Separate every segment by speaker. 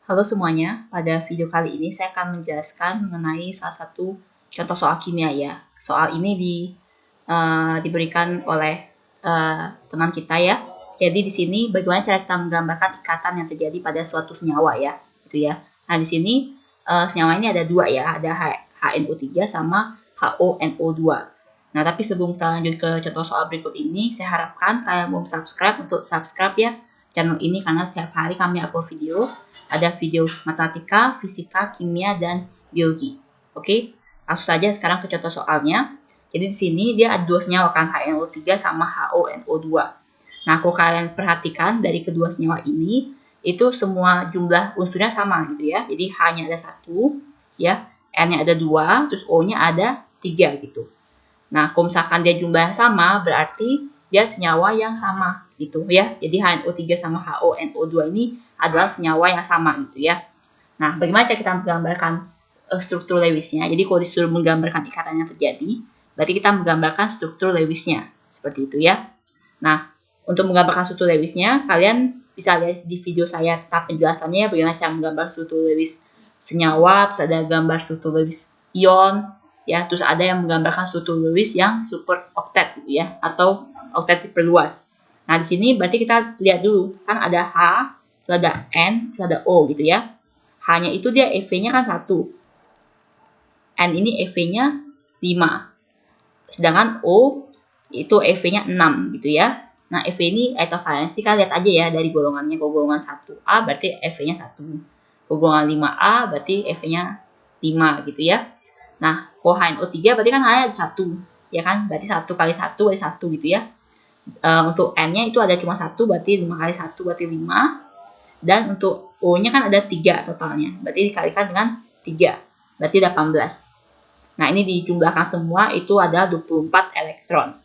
Speaker 1: Halo semuanya, pada video kali ini saya akan menjelaskan mengenai salah satu contoh soal kimia ya. Soal ini diberikan oleh teman kita ya. Jadi di sini bagaimana cara kita menggambarkan ikatan yang terjadi pada suatu senyawa ya, gitu ya. Nah di sini senyawa ini ada dua ya, ada HNO3 sama HONO2. Nah tapi sebelum kita lanjut ke contoh soal berikut ini, saya harapkan kalian mau subscribe ya channel ini karena setiap hari kami upload video. Ada video matematika, fisika, kimia, dan biologi. Oke, langsung saja sekarang ke contoh soalnya. Jadi di sini dia ada dua senyawa kan, HNO3 sama HONO2. Nah, kalau kalian perhatikan dari kedua senyawa ini, itu semua jumlah unsurnya sama gitu ya. Jadi H-nya ada 1, ya, N-nya ada 2, terus O-nya ada 3 gitu. Nah, kalau misalkan dia jumlahnya sama, berarti dia senyawa yang sama gitu ya. Jadi HNO3 sama HONO2 ini adalah senyawa yang sama gitu ya. Nah, bagaimana cara kita menggambarkan struktur Lewisnya? Jadi kalau disuruh menggambarkan ikatan yang terjadi, berarti kita menggambarkan struktur Lewisnya. Seperti itu ya. Nah, untuk menggambarkan struktur Lewisnya, kalian bisa lihat di video saya tentang penjelasannya bagaimana cara menggambar struktur Lewis senyawa, terus ada gambar struktur Lewis ion, ya, terus ada yang menggambarkan struktur Lewis yang super oktet gitu ya, atau oktet diperluas. Nah, di sini berarti kita lihat dulu, kan ada H, terus ada N, terus ada O gitu ya. H-nya itu dia EV-nya kan 1. N ini EV-nya 5. Sedangkan O itu EV-nya 6 gitu ya. Nah, EV ini atau valensi kan lihat aja ya dari golongannya. Kalau golongan 1A berarti EV-nya 1. Kalau golongan 5A berarti EV-nya 5 gitu ya. Nah, kalau HNO3 berarti kan hanya ada 1. Ya kan? Berarti 1 kali 1 berarti 1 gitu ya. Untuk N-nya itu ada cuma 1, berarti 5 kali 1 berarti 5. Dan untuk O-nya kan ada 3 totalnya. Berarti dikalikan dengan 3. Berarti 18. Nah, ini dijumlahkan semua itu ada 24 elektron.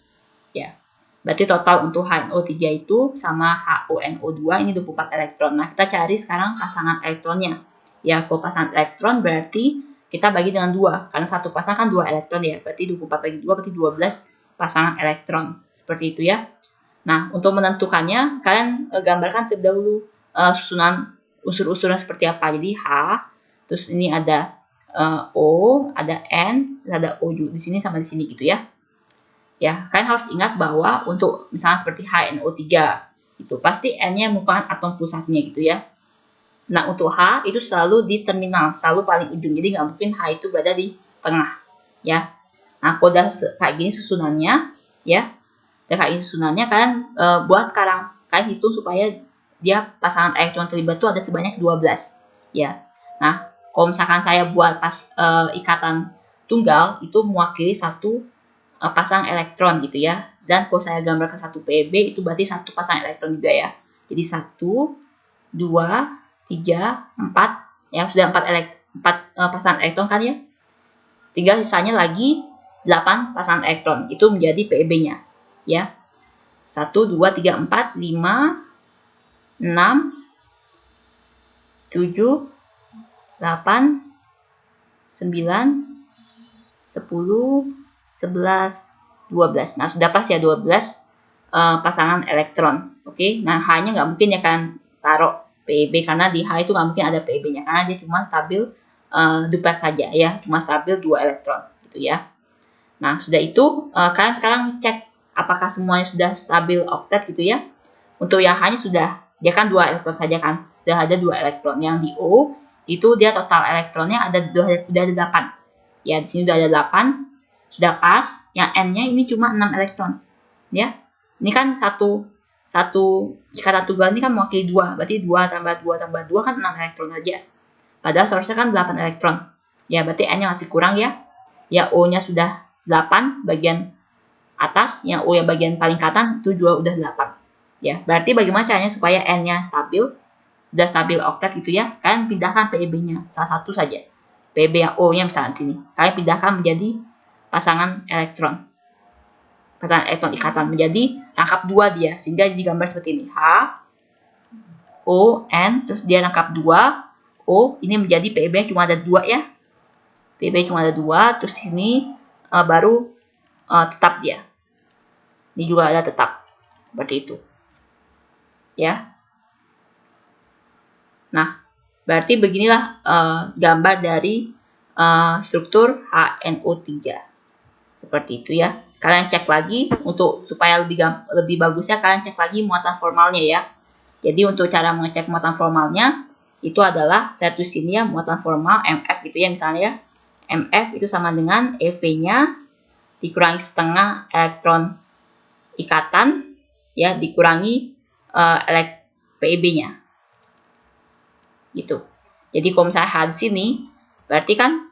Speaker 1: Ya. Berarti total untuk HNO3 itu sama HONO2 ini 24 elektron. Nah, kita cari sekarang pasangan elektronnya. Ya, kalau pasangan elektron berarti kita bagi dengan 2. Karena satu pasang kan 2 elektron ya. Berarti 24 bagi 2 berarti 12 pasangan elektron. Seperti itu ya. Nah, untuk menentukannya, kalian gambarkan terlebih dahulu susunan unsur-unsurnya seperti apa. Jadi H, terus ini ada O, ada N, ada O juga di sini sama di sini gitu ya. Ya, kalian harus ingat bahwa untuk misalnya seperti HNO3 itu pasti N-nya merupakan atom pusatnya gitu ya. Nah, untuk H itu selalu di terminal, selalu paling ujung. Jadi nggak mungkin H itu berada di tengah ya. Nah, kalau udah kayak gini susunannya ya, kayak gini susunannya kalian buat sekarang. Kalian hitung supaya dia pasangan elektron terlibat itu ada sebanyak 12 ya. Nah, kalau misalkan saya buat ikatan tunggal itu mewakili satu pasang elektron gitu ya. Dan kalau saya gambarkan satu PB itu berarti satu pasang elektron juga ya. Jadi 1, 2, 3, 4 ya, sudah 4 pasang elektron kan ya. Tinggal sisanya lagi 8 pasang elektron. Itu menjadi PB-nya ya. 1, 2, 3, 4, 5, 6, 7, 8, 9, 10, 11, 12. Nah, sudah pas ya 12 pasangan elektron. Oke, nah H-nya nggak mungkin ya kan taruh PEB karena di H itu nggak mungkin ada PEB-nya karena dia cuma stabil duplex saja ya, cuma stabil 2 elektron gitu ya. Nah, sudah itu kalian sekarang cek apakah semuanya sudah stabil oktet gitu ya. Untuk yang H-nya sudah, dia kan 2 elektron saja kan, sudah ada 2 elektron. Yang di O itu dia total elektronnya sudah ada 8. Ya, di sini sudah ada 8. Sudah pas, yang N-nya ini cuma 6 elektron. Ya. Ini kan satu ikatan tunggal ini kan mewakili 2, berarti 2 tambah 2 tambah 2 kan 6 elektron saja. Padahal seharusnya kan 8 elektron. Ya, berarti N-nya masih kurang ya. Ya, O-nya sudah 8 bagian atas, yang O yang bagian paling kanan itu juga udah 8. Ya, berarti bagaimana caranya supaya N-nya stabil? Sudah stabil oktet gitu ya. Kalian pindahkan PEB-nya salah satu saja. PEB yang O-nya misalnya sini. Kalian pindahkan menjadi pasangan elektron. Pasangan elektron ikatan menjadi rangkap 2 dia. Sehingga digambar seperti ini. H, O, N, terus dia rangkap 2. O, ini menjadi PEB cuma ada 2 ya. PEB cuma ada 2. Terus ini baru tetap dia. Ini juga ada tetap. Seperti itu. Ya. Nah, Berarti beginilah gambar dari struktur HNO3. Seperti itu ya. Kalian cek lagi untuk supaya lebih bagusnya, kalian cek lagi muatan formalnya ya. Jadi untuk cara mengecek muatan formalnya itu adalah saya tulis sini ya, muatan formal MF gitu ya, misalnya ya. MF itu sama dengan EV-nya dikurangi setengah elektron ikatan ya, dikurangi PEB-nya. Gitu. Jadi kalau misalnya H di sini berarti kan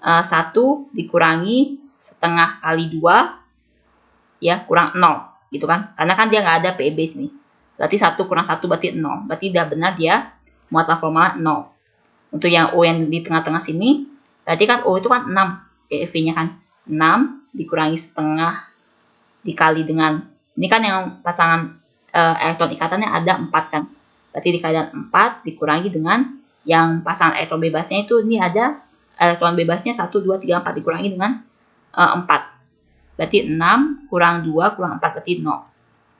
Speaker 1: 1 dikurangi setengah kali 2 ya, kurang 0 gitu kan, karena kan dia nggak ada PEB sini. Berarti 1 kurang 1 berarti 0. Berarti udah benar dia muatan formal 0. Untuk yang O yang di tengah-tengah sini, berarti kan O itu kan 6 EV-nya kan. 6 dikurangi setengah dikali dengan, ini kan yang pasangan elektron ikatannya ada 4 kan. Berarti dikali dengan 4 dikurangi dengan yang pasangan elektron bebasnya itu, ini ada elektron bebasnya 1, 2, 3, 4 dikurangi dengan 4. Berarti 6 kurang 2 kurang 4 berarti 0.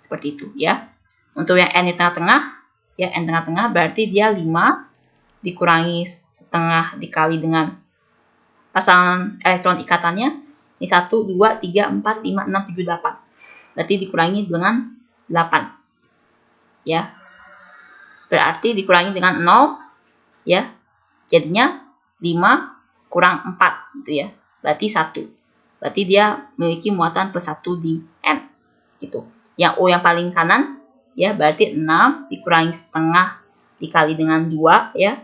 Speaker 1: Seperti itu ya. Untuk yang N di tengah-tengah, ya N tengah-tengah berarti dia 5 dikurangi setengah dikali dengan pasangan elektron ikatannya. Ini 1, 2, 3, 4, 5, 6, 7, 8. Berarti dikurangi dengan 8. Ya. Berarti dikurangi dengan 0. Ya. Jadinya 5 kurang 4 gitu ya. Berarti 1. Berarti dia memiliki muatan +1 di N. Gitu. Yang O yang paling kanan ya, berarti 6 dikurangi setengah dikali dengan 2 ya,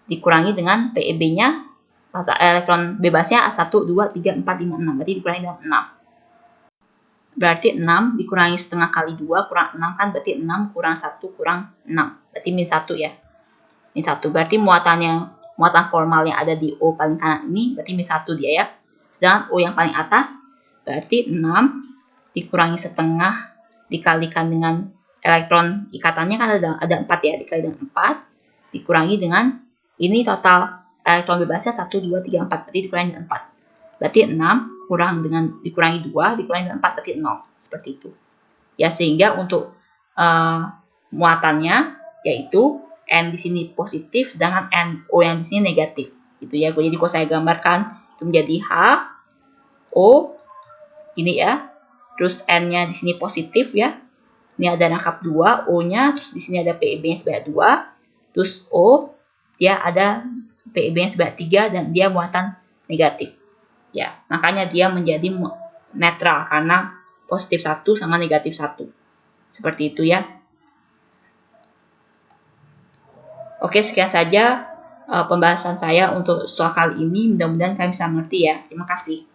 Speaker 1: dikurangi dengan PEB-nya elektron bebasnya 1, 2, 3, 4, 5, 6, berarti dikurangi dengan 6. Berarti 6 dikurangi setengah kali 2 kurang 6 kan, berarti 6 kurang 1 kurang 6, berarti min 1 ya, min 1. Berarti muatan formal yang ada di O paling kanan ini berarti min 1 dia ya. Sedangkan O yang paling atas berarti 6 dikurangi setengah dikalikan dengan elektron ikatannya kan ada 4 ya, dikali dengan 4 dikurangi dengan ini total elektron bebasnya 1, 2, 3, 4 berarti dikurangi dengan 4. Berarti 6 kurang dengan dikurangi 2 dikurangi dengan 4 berarti 0. Seperti itu. Ya, sehingga untuk muatannya yaitu N di sini positif sedangkan NO yang di sini negatif. Gitu ya. Jadi kalau saya gambarkan itu menjadi H O ini ya. Terus N-nya di sini positif ya. Ini ada rangkap 2, O-nya, terus di sini ada PEB-nya sebanyak 2. Terus O, dia ada PEB-nya sebanyak 3 dan dia muatan negatif. Ya, makanya dia menjadi netral karena positif 1 sama negatif 1. Seperti itu ya. Oke, sekian saja pembahasan saya untuk soal kali ini. Mudah-mudahan kalian bisa mengerti ya. Terima kasih.